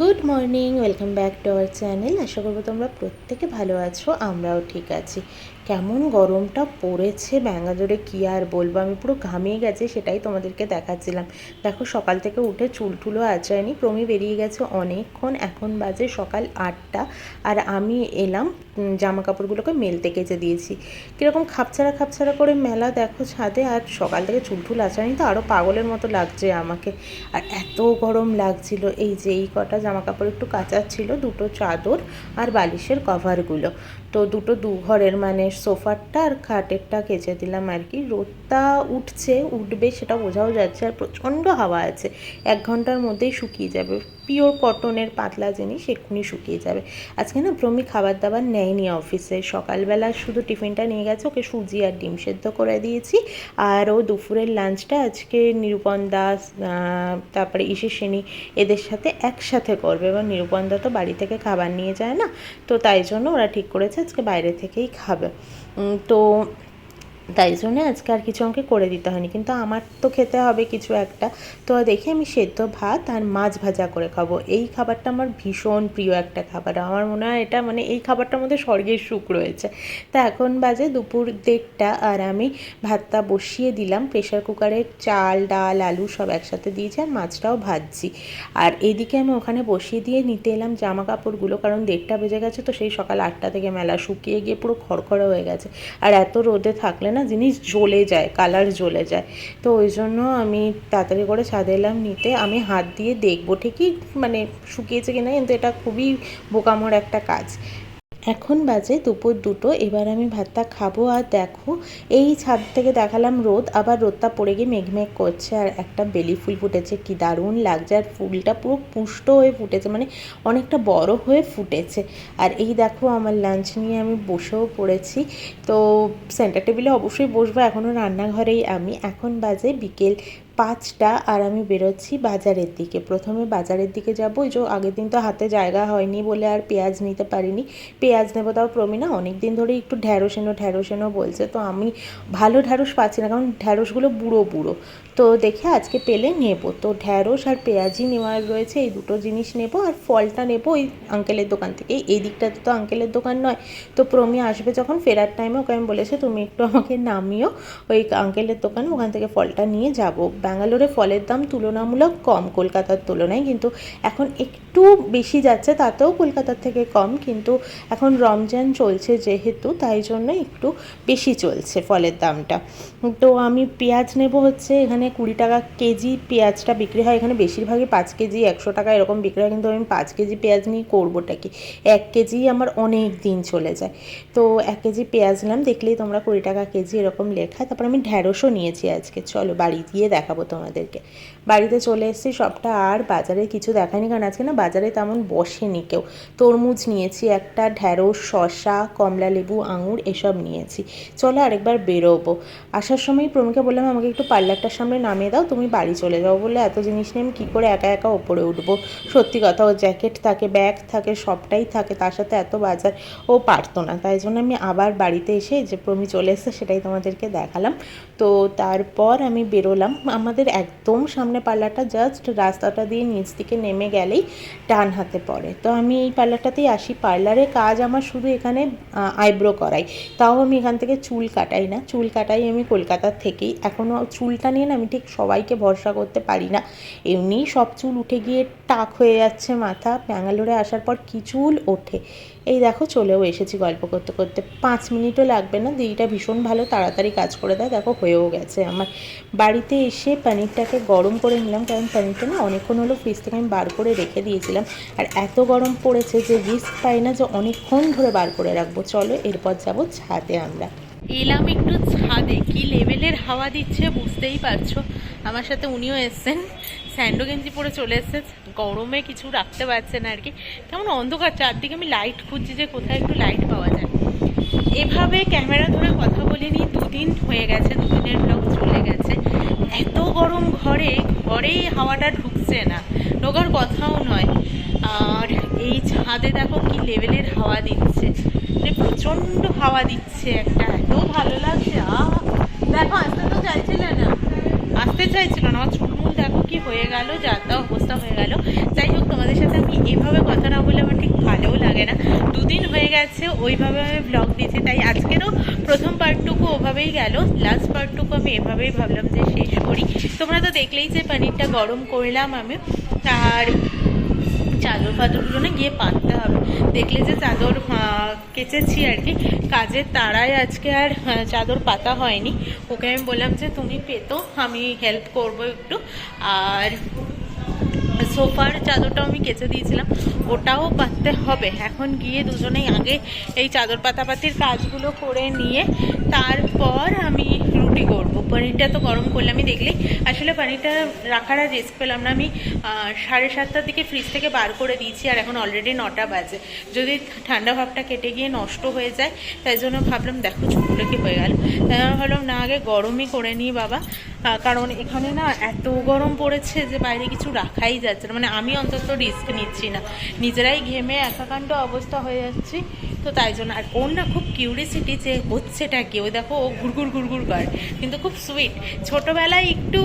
Good morning, welcome back to our channel. আশা করবো তোমরা প্রত্যেকে ভালো আছো, আমরাও ঠিক আছি। কেমন গরমটা পড়েছে ব্যাঙ্গালোরে কী আর বলবো, আমি পুরো ঘামিয়ে গেছি, সেটাই তোমাদেরকে দেখাচ্ছিলাম। দেখো সকাল থেকে উঠে চুল টুলও আঁচড়ায়নি, প্রমি বেরিয়ে গেছে অনেকক্ষণ, এখন বাজে সকাল 8টা। আর আমি এলাম জামা কাপড়গুলোকে মেলতে কেচে দিয়েছি। কীরকম খাপছাড়া খাপছাড়া করে মেলা দেখো ছাদে, আর সকাল থেকে চুল টুল আঁচড়ায়নি তো আরও পাগলের মতো লাগছে আমাকে। আর এত গরম লাগছিল, এই যে এই কটা জামা কাপড় একটু কাচার ছিল, দুটো চাদর আর বালিশের কভারগুলো, তো দু ঘরের মানে সোফারটা আর খাটেরটা কেচে দিলাম আর কি। রোদটা উঠবে সেটা বোঝাও যাচ্ছে, আর প্রচণ্ড হাওয়া আছে, 1 ঘন্টার মধ্যেই শুকিয়ে যাবে। পিওর কটনের পাতলা জিনিস এক্ষুনি শুকিয়ে যাবে। আজকে না প্রমি খাবার দাবার নেয়নি অফিসে, সকালবেলা শুধু টিফিনটা নিয়ে গেছে, ওকে সুজি আর ডিম সেদ্ধ করে দিয়েছি। আর ও দুপুরের লাঞ্চটা আজকে নিরূপণ দাস তারপরে ইশিসিনী এদের সাথে একসাথে করবে, এবং নিরূপণদা তো বাড়ি থেকে খাবার নিয়ে যায় না, তো তাই জন্য ওরা ঠিক করেছে আজকে বাইরে থেকেই খাবে। তো তাই জন্যে আজকে আর কিছু আমাকে করে দিতে হয়নি, কিন্তু আমার তো খেতে হবে কিছু একটা। তো দেখি আমি সেদ্ধ ভাত আর মাছ ভাজা করে খাবো। এই খাবারটা আমার ভীষণ প্রিয় একটা খাবার, আমার মনে হয় এটা মানে এই খাবারটার মধ্যে স্বর্গের সুখ রয়েছে। তা এখন বাজে দুপুর 1:30, আর আমি ভাতটা বসিয়ে দিলাম প্রেশার কুকারে, চাল ডাল আলু সব একসাথে দিয়েছি, আর মাছটাও ভাজছি। আর এদিকে আমি ওখানে বসিয়ে দিয়ে নিতে এলাম জামা কাপড়গুলো, কারণ 1:30 বেজে গেছে, তো সেই সকাল 8টা থেকে মেলা, শুকিয়ে গিয়ে পুরো খড়খড়ে হয়ে গেছে। আর এত রোদে থাকলে না জিনিস জ্বলে যায়, কালার জ্বলে যায়, তো ওই জন্য আমি তাড়াতাড়ি করে ছাদে এলাম নিতে। আমি হাত দিয়ে দেখবো ঠিকই মানে শুকিয়েছে কিনা, কিন্তু এটা খুবই বোকামোর একটা কাজ। এখন বাজে দুপুর 2টো, এবার আমি ভাতটা খাবো। আর দেখো এই ছাদ থেকে দেখালাম রোদ, আবার রোদটা পড়ে গিয়ে মেঘমেঘ করছে, আর একটা বেলি ফুল ফুটেছে, কি দারুণ লাগছে, আর ফুলটা পুরো পুষ্ট হয়ে ফুটেছে, মানে অনেকটা বড় হয়ে ফুটেছে। আর এই দেখো আমার লাঞ্চ নিয়ে আমি বসেও পড়েছি, তো সেন্টার টেবিলে অবশ্যই বসবো, এখনও রান্নাঘরেই আমি। এখন বাজে বিকেল 5টা, আর আমি বেরোচ্ছি বাজারের দিকে। প্রথমে বাজারের দিকে যাবো, এই যে আগের দিন তো হাতে জায়গা হয়নি বলে আর পেঁয়াজ নিতে পারিনি, পেঁয়াজ নেবো, তাও প্রমিনা অনেক দিন ধরে একটু ঢ্যাঁড়স এনো বলছে, তো আমি ভালো ঢ্যাঁড়স পাচ্ছি না, কারণ ঢ্যাঁড়সগুলো বুড়ো বুড়ো, তো দেখে আজকে পেলে নেবো। তো ঢ্যাঁড়স আর পেঁয়াজই নেওয়ার রয়েছে, এই দুটো জিনিস নেবো। আর ফলটা নেবো ওই আঙ্কেলের দোকান থেকে, এই দিকটাতে তো আঙ্কেলের দোকান নয়। তো প্রমি আসবে যখন ফেরার টাইমে, ওকে আমি বলেছি তুমি একটু আমাকে নামিও ওই আঙ্কেলের দোকানে, ওখান থেকে ফলটা নিয়ে যাবো। ব্যাঙ্গালোরে ফলের দাম তুলনামূলক কম কলকাতার তুলনায়, কিন্তু এখন একটু বেশি যাচ্ছে, তাতেও কলকাতার থেকে কম, কিন্তু এখন রমজান চলছে যেহেতু, তাই জন্য একটু বেশি চলছে ফলের দামটা। তো আমি পেঁয়াজ নেব হচ্ছে, এখানে 20 টাকা কেজি পেঁয়াজটা বিক্রি হয়, এখানে বেশিরভাগই 5 কেজি 100 টাকা এরকম বিক্রি হয়, কিন্তু আমি 5 কেজি পেঁয়াজ নিয়ে করবোটা কি, 1 কেজি আমার অনেক দিন চলে যায়। তো 1 কেজি পেঁয়াজ নিলাম, দেখলেই তোমরা 20 টাকা কেজি এরকম লেখা। তারপর আমি ঢ্যাঁড়সও নিয়েছি আজকে, চলো বাড়ি গিয়ে দেখাবো তোমাদেরকে। বাড়িতে চলে এসেছি সবটা, আর বাজারে কিছু দেখায়নি, কারণ আজকে না বাজারে তেমন বসেনি কেউ। তরমুজ নিয়েছি একটা, ঢ্যাঁড়স, শসা, কমলা লেবু, আঙুর এসব নিয়েছি। চলো আরেকবার বেরোবো। আসার সময় প্রমিকে বললাম আমাকে একটু পার্লারটার সামনে নামিয়ে দাও, তুমি বাড়ি চলে যাও, বলে এত জিনিস নিয়ে আমি কী করে একা একা ওপরে উঠবো। সত্যি কথা, ও জ্যাকেট থাকে, ব্যাগ থাকে, সবটাই থাকে, তার সাথে এত বাজার ও পারতো না, তাই জন্য আমি আবার বাড়িতে এসে যে প্রমি চলে এসেছে সেটাই তোমাদেরকে দেখালাম। তো তারপর আমি বেরোলাম, আমাদের একদম সামনে পার্লারটা, জাস্ট রাস্তাটা দিয়ে নিচ দিকে নেমে গেলেই ডান হাতে পড়ে। তো আমি এই পার্লারটাতেই আসি, পার্লারে কাজ আমার শুধু এখানে আইব্রো করাই, তাও আমি এখান থেকে চুল কাটাই না, চুল কাটাই আমি কলকাতার থেকেই। এখনও চুলটা নিয়ে না আমি ঠিক সবাইকে ভরসা করতে পারি না, এমনিই সব চুল উঠে গিয়ে টাক হয়ে যাচ্ছে মাথা, ব্যাঙ্গালোরে আসার পর কি চুল ওঠে। এই দেখো চলেও এসেছি গল্প করতে করতে, 5 মিনিটও লাগবে না, দিদিটা ভীষণ ভালো, তাড়াতাড়ি কাজ করে দেয়। দেখো হয়েও গেছে আমার। বাড়িতে এসে পনিরটাকে গরম করে নিলাম, কারণ পনিরটা না অনেকক্ষণ হলো ফ্রিজ থেকে আমি বার করে রেখে দিয়েছিলাম, আর এত গরম পড়েছে যে রিস্ক পাই না যে অনেকক্ষণ ধরে বার করে রাখবো। চলো এরপর যাবো ছাদে। আমরা এলাম একটু ছাদে, কি লেভেলের হাওয়া দিচ্ছে বুঝতেই পারছো। আমার সাথে উনিও এসছেন, স্যান্ডো গেঞ্জি পরে চলে এসছে, গরমে কিছু রাখতে পারছে না আর কি, কেমন অন্ধকার চারদিকে, আমি লাইট খুঁজছি যে কোথায় একটু লাইট পাওয়া যায়। এভাবে ক্যামেরা ধরে কথা বলিনি, 2 দিন হয়ে গেছে, 2 দিনের ব্লগ চলে গেছে। এত গরম ঘরেই হাওয়াটা ঢুকছে না, ঢোকার কথাও নয়। আর এই ছাদে দেখো কি লেভেলের হাওয়া দিচ্ছে, মানে প্রচণ্ড হাওয়া দিচ্ছে একটা, এত ভালো লাগছে। দেখো আসতে তো চাইছিল না, আমার চুলমুল দেখো কি হয়ে গেল, যা তা অবস্থা হয়ে গেল। যাই হোক, তোমাদের সাথে আমি এভাবে কথা না বলে আমার ঠিক ভালোও লাগে না। দুদিন হয়ে গেছে ওইভাবে আমি ব্লগ দিয়েছি, তাই আজকেরও প্রথম পার্টটুকু ওভাবেই গেল, লাস্ট পার্টটুকু আমি এভাবেই ভাবলাম যে শেষ করি। তোমরা তো দেখলেই যে পনিরটা গরম করলাম আমি, আর চাদর ফাদরগুলো না গিয়ে পাততে হবে। দেখলে যে চাদর কেচেছি আর কি, কাজের তাড়ায় আজকে আর চাদর পাতা হয়নি। ওকে আমি বললাম যে তুমি পেতো, আমি হেল্প করবো একটু। আর সোফার চাদরটাও আমি কেচে দিয়েছিলাম, ওটাও পাততে হবে। এখন গিয়ে দুজনেই আগে এই চাদর পাতাপাতির কাজগুলো করে নিয়ে তারপর আমি রুটি করব। পনিরটা তো গরম করলে আমি দেখলেই, আসলে পনিরটা রাখার আর রেস্ট পেলাম না। আমি 7:30টার দিকে ফ্রিজ থেকে বার করে দিয়েছি, আর এখন অলরেডি 9টা বাজে। যদি ঠান্ডা ভাবটা কেটে গিয়ে নষ্ট হয়ে যায়, তাই জন্য ভাবলাম দেখো ছোটগুলো কি হয়ে গেল, তাই আমি ভাবলাম না আগে গরমই করে নিই বাবা। কারণ এখানে না এত গরম পড়েছে যে বাইরে কিছু রাখাই যাচ্ছে না, মানে আমি অন্তত রিস্ক নিচ্ছি না, নিজেরাই ঘেমে একাকাণ্ড অবস্থা হয়ে যাচ্ছি। তো তাই জন্য, আর ওর না খুব কিউরিসিটি যে হচ্ছেটা কি, ওই দেখো ও ঘুরঘুর ঘুরঘুর করে, কিন্তু খুব সুইট। ছোটোবেলায় একটু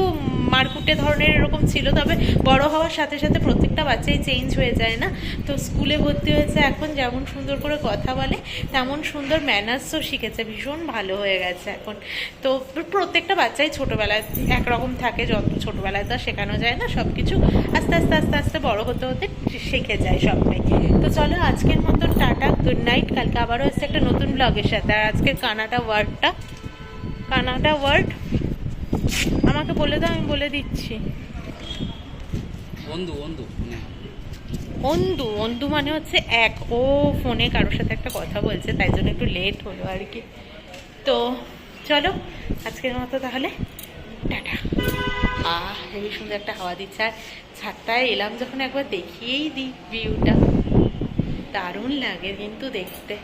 মারকুটে ধরনের এরকম ছিল, তবে বড় হওয়ার সাথে সাথে প্রত্যেকটা বাচ্চাই চেঞ্জ হয়ে যায় না। তো স্কুলে ভর্তি হয়েছে এখন, যেমন সুন্দর করে কথা বলে তেমন সুন্দর ম্যানার্সও শিখেছে, ভীষণ ভালো হয়ে গেছে এখন। তো প্রত্যেকটা বাচ্চাই ছোটোবেলায় একরকম থাকে, যত ছোটোবেলায় তো শেখানো যায় না সব কিছু, আস্তে আস্তে আস্তে আস্তে বড় হতে হতে শিখে যায় সবটাই। তো চলো আজকের মতন টাটা, গুড নাইট। কালকে আবারও এসছে একটা নতুন ব্লগের সাথে। আর আজকের কানাডা ওয়ার্ড আমাকে বলে দাও, আমি বলে দিচ্ছি। অন্দু মানে হচ্ছে এক। ও ফোনে কারোর সাথে একটা কথা বলছে, তাই জন্য একটু লেট হলো আর কি। তো চলো আজকের মতো তাহলে টাটা। হেবি সুন্দর একটা হাওয়া দিচ্ছে, আর ছাদটায় এলাম যখন একবার দেখিয়েই দিই ভিউটা, দারুণ লাগে কিন্তু দেখতে।